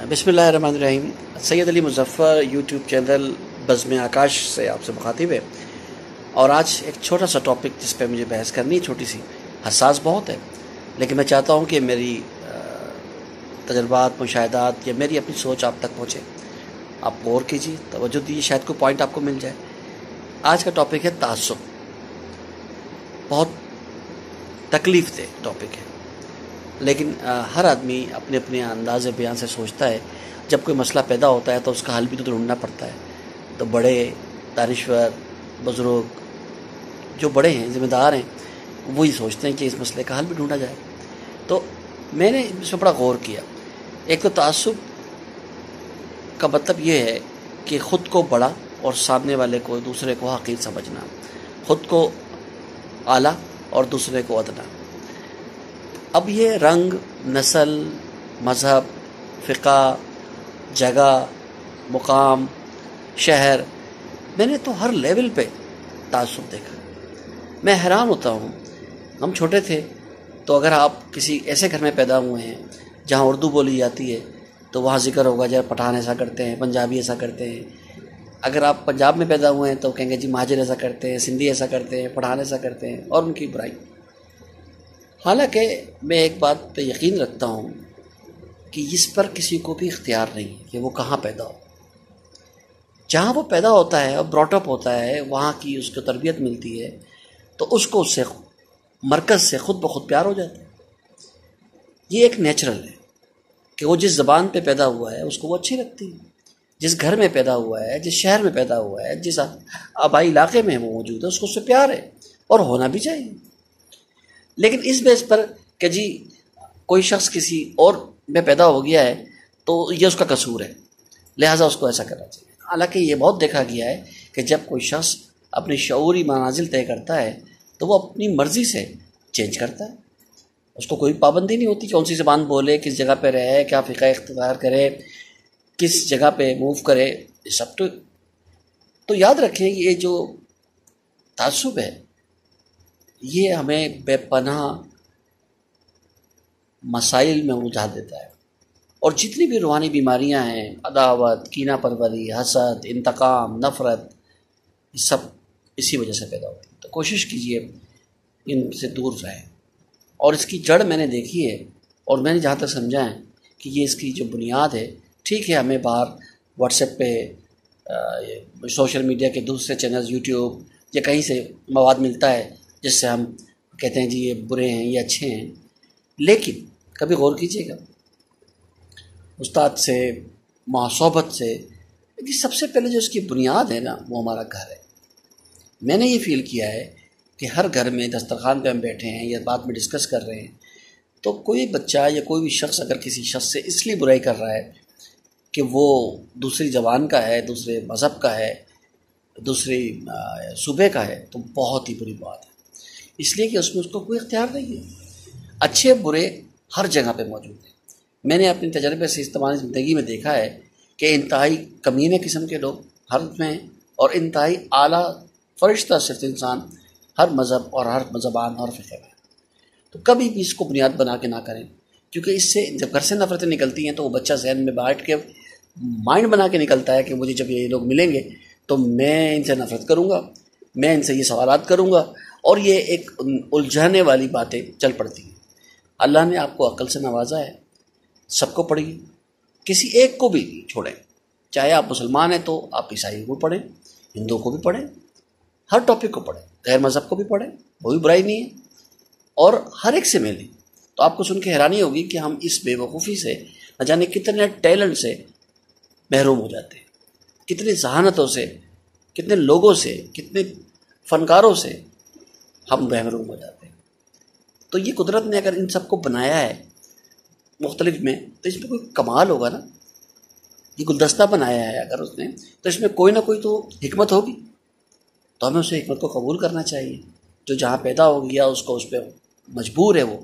بسم اللہ الرحمن الرحیم۔ سید علی مظفر یوٹیوب چینل بزم آکاش سے آپ سے مخاطب ہے، اور آج ایک چھوٹا سا ٹاپک جس پہ مجھے بحث کرنی ہے، چھوٹی سی، حساس بہت ہے، لیکن میں چاہتا ہوں کہ میری تجربات، مشاہدات یا میری اپنی سوچ آپ تک پہنچے۔ آپ غور کیجیے، توجہ دیجیے، شاید کوئی پوائنٹ آپ کو مل جائے۔ آج کا ٹاپک ہے تعصب۔ بہت تکلیف دہ ٹاپک ہے، لیکن ہر آدمی اپنے اپنے انداز بیان سے سوچتا ہے۔ جب کوئی مسئلہ پیدا ہوتا ہے تو اس کا حل بھی تو ڈھونڈنا پڑتا ہے۔ تو بڑے دانشور، بزرگ، جو بڑے ہیں، ذمہ دار ہیں، وہی سوچتے ہیں کہ اس مسئلے کا حل بھی ڈھونڈا جائے۔ تو میں نے اس میں بڑا غور کیا۔ ایک تو تعصب کا مطلب یہ ہے کہ خود کو بڑا اور سامنے والے کو، دوسرے کو حقیر سمجھنا، خود کو اعلیٰ اور دوسرے کو ادنا۔ اب یہ رنگ، نسل، مذہب، فقہ، جگہ، مقام، شہر، میں نے تو ہر لیول پہ تعصب دیکھا۔ میں حیران ہوتا ہوں۔ ہم چھوٹے تھے تو اگر آپ کسی ایسے گھر میں پیدا ہوئے ہیں جہاں اردو بولی جاتی ہے تو وہاں ذکر ہوگا جب پٹھان ایسا کرتے ہیں، پنجابی ایسا کرتے ہیں۔ اگر آپ پنجاب میں پیدا ہوئے ہیں تو کہیں گے جی مہاجر ایسا کرتے ہیں، سندھی ایسا کرتے ہیں، پٹھان ایسا کرتے ہیں، اور ان کی برائی۔ حالانکہ میں ایک بات پہ یقین رکھتا ہوں کہ اس پر کسی کو بھی اختیار نہیں ہے کہ وہ کہاں پیدا ہو۔ جہاں وہ پیدا ہوتا ہے اور براٹ اپ ہوتا ہے، وہاں کی اس کو تربیت ملتی ہے، تو اس کو اس سے مرکز سے خود بخود پیار ہو جاتا ہے۔ یہ ایک نیچرل ہے کہ وہ جس زبان پہ پیدا ہوا ہے اس کو وہ اچھی لگتی ہے، جس گھر میں پیدا ہوا ہے، جس شہر میں پیدا ہوا ہے، جس آبائی علاقے میں وہ موجود ہے، اس کو اس سے پیار ہے، اور ہونا بھی چاہیے۔ لیکن اس بیس پر کہ جی کوئی شخص کسی اور میں پیدا ہو گیا ہے تو یہ اس کا قصور ہے، لہٰذا اس کو ایسا کرنا چاہیے۔ حالانکہ یہ بہت دیکھا گیا ہے کہ جب کوئی شخص اپنی شعوری منازل طے کرتا ہے تو وہ اپنی مرضی سے چینج کرتا ہے۔ اس کو کوئی پابندی نہیں ہوتی کون سی زبان بولے، کس جگہ پہ رہے، کیا فقہ اختیار کرے، کس جگہ پہ موو کرے، یہ سب تو یاد رکھیں کہ یہ جو تعصب ہے یہ ہمیں بے پناہ مسائل میں الجھا دیتا ہے، اور جتنی بھی روحانی بیماریاں ہیں، عداوت، کینہ پروری، حسد، انتقام، نفرت، یہ سب اسی وجہ سے پیدا ہوتی ہے۔ تو کوشش کیجئے ان سے دور رہیں۔ اور اس کی جڑ میں نے دیکھی ہے، اور میں نے جہاں تک سمجھا ہے کہ یہ اس کی جو بنیاد ہے، ٹھیک ہے ہمیں باہر واٹس ایپ پہ، سوشل میڈیا کے دوسرے چینلز، یوٹیوب یا کہیں سے مواد ملتا ہے جس سے ہم کہتے ہیں جی یہ برے ہیں، یہ اچھے ہیں، لیکن کبھی غور کیجیے گا استاد سے، صحبت سے، کہ سب سے پہلے جو اس کی بنیاد ہے نا وہ ہمارا گھر ہے۔ میں نے یہ فیل کیا ہے کہ ہر گھر میں دسترخوان پہ ہم بیٹھے ہیں یا بات میں ڈسکس کر رہے ہیں تو کوئی بچہ یا کوئی بھی شخص اگر کسی شخص سے اس لیے برائی کر رہا ہے کہ وہ دوسری زبان کا ہے، دوسرے مذہب کا ہے، دوسری صوبے کا ہے، تو بہت ہی بری بات ہے، اس لیے کہ اس میں اس کو کوئی اختیار نہیں ہے۔ اچھے برے ہر جگہ پہ موجود ہیں۔ میں نے اپنے تجربے سے استعمالی زندگی میں دیکھا ہے کہ انتہائی کمینے قسم کے لوگ ہر میں ہیں، اور انتہائی اعلیٰ فرشتہ صرف انسان ہر مذہب اور ہر زبان اور فقہ میں۔ تو کبھی بھی اس کو بنیاد بنا کے نہ کریں، کیونکہ اس سے جب گھر سے نفرتیں نکلتی ہیں تو وہ بچہ ذہن میں بیٹھ کے مائنڈ بنا کے نکلتا ہے کہ مجھے جب یہ لوگ ملیں گے تو میں ان سے نفرت کروں گا، میں ان سے یہ سوالات کروں گا، اور یہ ایک الجھانے والی باتیں چل پڑتی ہیں۔ اللہ نے آپ کو عقل سے نوازا ہے، سب کو پڑھیے، کسی ایک کو بھی چھوڑیں، چاہے آپ مسلمان ہیں تو آپ عیسائی کو پڑھیں، ہندو کو بھی پڑھیں، ہر ٹاپک کو پڑھیں، غیر مذہب کو بھی پڑھیں، کوئی برائی نہیں ہے، اور ہر ایک سے ملیں۔ تو آپ کو سن کے حیرانی ہوگی کہ ہم اس بے وقوفی سے نہ جانے کتنے ٹیلنٹ سے محروم ہو جاتے ہیں، کتنی ذہانتوں سے، کتنے لوگوں سے، کتنے فنکاروں سے ہم محروم ہو جاتے ہیں۔ تو یہ قدرت نے اگر ان سب کو بنایا ہے مختلف میں تو اس میں کوئی کمال ہوگا نا۔ یہ گلدستہ بنایا ہے اگر اس نے تو اس میں کوئی نہ کوئی تو حکمت ہوگی، تو ہمیں اسے حکمت کو قبول کرنا چاہیے۔ جو جہاں پیدا ہو گیا اس کو اس پہ مجبور ہے، وہ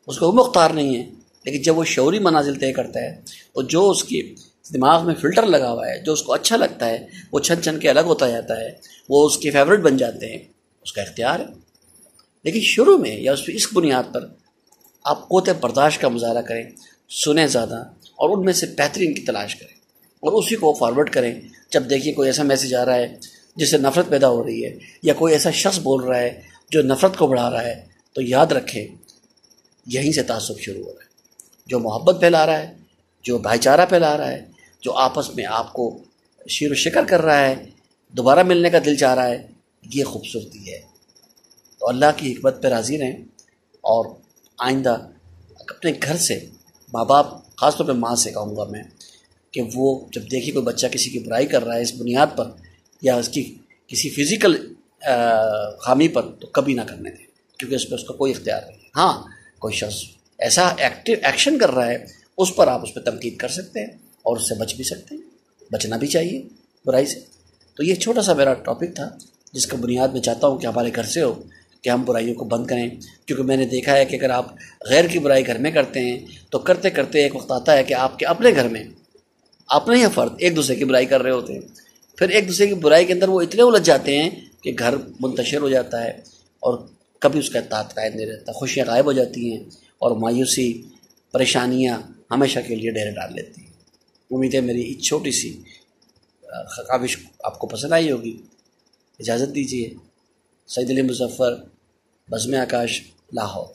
اس کو مختار نہیں ہے، لیکن جب وہ شعوری منازل طے کرتا ہے تو جو اس کی دماغ میں فلٹر لگا ہوا ہے، جو اس کو اچھا لگتا ہے، وہ چھن چھن کے الگ ہوتا جاتا ہے، وہ اس کے فیورٹ بن جاتے ہیں، اس کا اختیار ہے۔ لیکن شروع میں یا اس بنیاد پر آپ قوت برداشت کا مظاہرہ کریں، سنیں زیادہ اور ان میں سے بہترین کی تلاش کریں اور اسی کو فارورڈ کریں. جب دیکھیے کوئی ایسا میسیج آ رہا ہے جس سے نفرت پیدا ہو رہی ہے یا کوئی ایسا شخص بول رہا ہے جو نفرت کو بڑھا رہا ہے، تو یاد رکھیں یہیں سے تعصب شروع ہو رہا ہے. جو محبت پھیلا رہا ہے، جو بھائی چارہ پھیلا رہا ہے، جو آپس میں آپ کو شیر و شکر کر رہا ہے، دوبارہ ملنے کا دل چاہ رہا ہے، یہ خوبصورتی ہے. تو اللہ کی حکمت پہ راضی رہیں اور آئندہ اپنے گھر سے، ماں باپ خاص طور پہ ماں سے کہوں گا میں کہ وہ جب دیکھیے کوئی بچہ کسی کی برائی کر رہا ہے اس بنیاد پر یا اس کی کسی فزیکل خامی پر، تو کبھی نہ کرنے دیں، کیونکہ اس پہ اس کا کوئی اختیار نہیں ہے. ہاں کوئی شخص ایسا ایکشن کر رہا ہے اس پر آپ اس پہ تنقید کر سکتے ہیں اور اس سے بچ بھی سکتے ہیں، بچنا بھی چاہیے برائی سے. تو یہ چھوٹا سا میرا ٹاپک تھا جس کا بنیاد میں چاہتا ہوں کہ ہمارے گھر سے ہو کہ ہم برائیوں کو بند کریں، کیونکہ میں نے دیکھا ہے کہ اگر آپ غیر کی برائی گھر میں کرتے ہیں تو کرتے کرتے ایک وقت آتا ہے کہ آپ کے اپنے گھر میں اپنے ہی فرد ایک دوسرے کی برائی کر رہے ہوتے ہیں، پھر ایک دوسرے کی برائی کے اندر وہ اتنے الجھ جاتے ہیں کہ گھر منتشر ہو جاتا ہے اور کبھی اس کا اتحاد قائم نہیں رہتا، خوشیاں غائب ہو جاتی ہیں اور مایوسی، پریشانیاں ہمیشہ کے لیے ڈیرے ڈال لیتی ہیں. امید ہے میری ایک چھوٹی سی کاوش آپ کو پسند آئی ہوگی. اجازت دیجیے. سعید علی مظفر، بزم آکاش، لاہور.